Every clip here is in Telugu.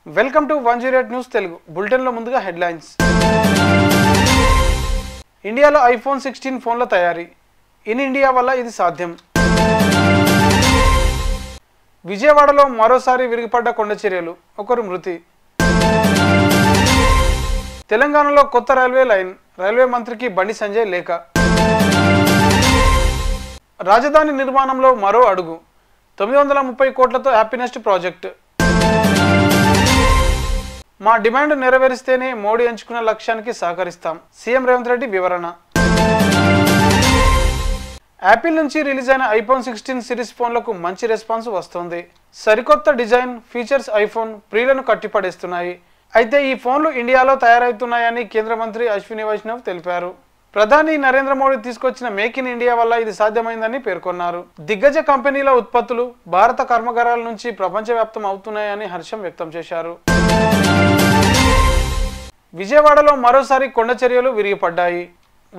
Welcome to 108 news Telugu bulletin లో ముందుగా హెడ్లైన్స్. ఇండియాలో ఐఫోన్ 16 ఫోన్ల తయారీ. ఇన్ ఇండియా వల్ల ఇది సాధ్యం. విజయవాడలో మరోసారి విరిగిపడ్డ కొండచర్యలు, ఒకరు మృతి. తెలంగాణలో కొత్త రైల్వే లైన్, రైల్వే మంత్రికి బండి సంజయ్ లేఖ. రాజధాని నిర్మాణంలో మరో అడుగు, 930 కోట్లతో హ్యాపీనెస్ట్ ప్రాజెక్టు. మా డిమాండ్ నెరవేరిస్తేనే మోడీ ఎంచుకున్న లక్ష్యానికి సహకరిస్తాం, సీఎం రేవంత్ రెడ్డి వివరణ. యాపిల్ నుంచి రిలీజ్ అయిన ఐఫోన్ 16 సిరీస్ ఫోన్లకు మంచి రెస్పాన్స్ వస్తోంది. సరికొత్త డిజైన్, ఫీచర్స్ ఐఫోన్ ప్రియులను కట్టిపడేస్తున్నాయి. అయితే ఈ ఫోన్లు ఇండియాలో తయారవుతున్నాయని కేంద్ర మంత్రి అశ్విని వైష్ణవ్ తెలిపారు. ప్రధాని నరేంద్ర మోడీ తీసుకొచ్చిన మేక్ ఇన్ ఇండియా వల్ల ఇది సాధ్యమైందని పేర్కొన్నారు. దిగ్గజ కంపెనీల ఉత్పత్తులు భారత కర్మాగారాల నుంచి ప్రపంచవ్యాప్తం అవుతున్నాయని హర్షం వ్యక్తం చేశారు. విజయవాడలో మరోసారి కొండచర్యలు విరిగిపడ్డాయి.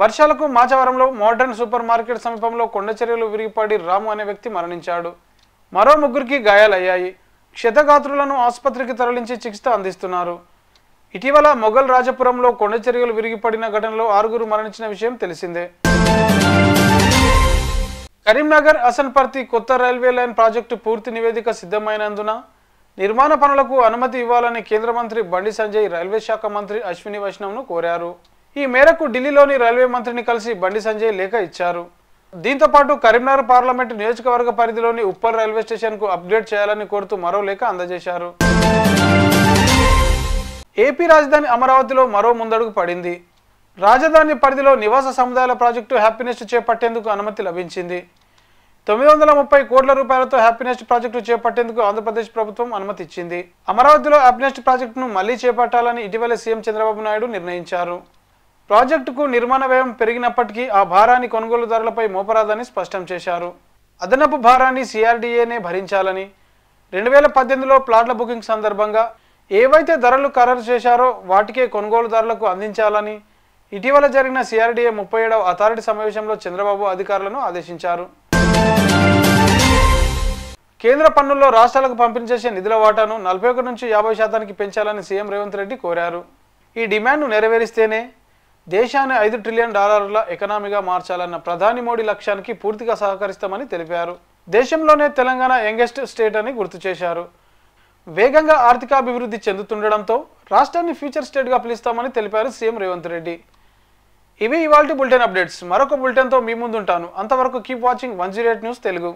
వర్షాలకు మాచవరంలో మోడర్న్ సూపర్ మార్కెట్ సమీపంలో కొండచర్యలు విరిగిపడి రాము అనే వ్యక్తి మరణించాడు. మరో ముగ్గురికి గాయాలయ్యాయి. క్షతగాత్రులను ఆసుపత్రికి తరలించి చికిత్స అందిస్తున్నారు. ఇటీవల మొఘల్ రాజపురంలో కొండచర్యలు విరిగిపడిన ఘటనలో 6 మరణించిన విషయం తెలిసిందే. కరీంనగర్ అసన్పర్తి కొత్త రైల్వే లైన్ ప్రాజెక్టు పూర్తి నివేదిక సిద్ధమైనందున నిర్మాణ పనులకు అనుమతి ఇవ్వాలని కేంద్ర మంత్రి బండి సంజయ్ రైల్వే శాఖ మంత్రి అశ్విని వైష్ణవ్ను కోరారు. ఈ మేరకు ఢిల్లీలోని రైల్వే మంత్రిని కలిసి బండి సంజయ్ లేఖ ఇచ్చారు. దీంతో పాటు కరీంనగర్ పార్లమెంటు నియోజకవర్గ పరిధిలోని ఉప్పల్ రైల్వే స్టేషన్కు అప్గ్రేడ్ చేయాలని కోరుతూ మరో లేఖ అందజేశారు. ఏపీ రాజధాని అమరావతిలో మరో ముందడుగు పడింది. రాజధాని పరిధిలో నివాస సముదాయాల ప్రాజెక్టు హ్యాపీనెస్ట్ చేపట్టేందుకు అనుమతి లభించింది. 930 కోట్ల రూపాయలతో హ్యాపీనెస్ట్ ప్రాజెక్టు చేపట్టేందుకు ఆంధ్రప్రదేశ్ ప్రభుత్వం అనుమతి ఇచ్చింది. అమరావతిలో హ్యాపీనెస్ట్ ప్రాజెక్టును మళ్లీ చేపట్టాలని ఇటీవల సీఎం చంద్రబాబు నాయుడు నిర్ణయించారు. ప్రాజెక్టుకు నిర్మాణ వ్యయం పెరిగినప్పటికీ ఆ భారాన్ని కొనుగోలుదారులపై మోపరాదని స్పష్టం చేశారు. అదనపు భారాన్ని సిఆర్డీఏనే భరించాలని 2018లో ప్లాట్ల బుకింగ్ సందర్భంగా ఏవైతే ధరలు ఖరారు చేశారో వాటికే కొనుగోలుదారులకు అందించాలని ఇటీవల జరిగిన సిఆర్డీఏ 37వ అథారిటీ సమావేశంలో చంద్రబాబు అధికారులను ఆదేశించారు. కేంద్ర పన్నుల్లో రాష్ట్రాలకు పంపిణీ చేసే నిధుల వాటాను 41 నుంచి 50% పెంచాలని సీఎం రేవంత్ రెడ్డి కోరారు. ఈ డిమాండ్ను నెరవేరిస్తేనే దేశాన్ని $5 ట్రిలియన్ ఎకానమీగా మార్చాలన్న ప్రధాని మోడీ లక్ష్యానికి పూర్తిగా సహకరిస్తామని తెలిపారు. దేశంలోనే తెలంగాణ యంగెస్ట్ స్టేట్ అని గుర్తు చేశారు. వేగంగా ఆర్థికాభివృద్ధి చెందుతుండడంతో రాష్ట్రాన్ని ఫ్యూచర్ స్టేట్గా పిలుస్తామని తెలిపారు సీఎం రేవంత్ రెడ్డి. ఇవి ఇవాల్టి బులెటిన్ అప్డేట్స్. మరొక బులెటిన్తో మీ ముందుంటాను. అంతవరకు కీప్ వాచింగ్ 108 న్యూస్ తెలుగు.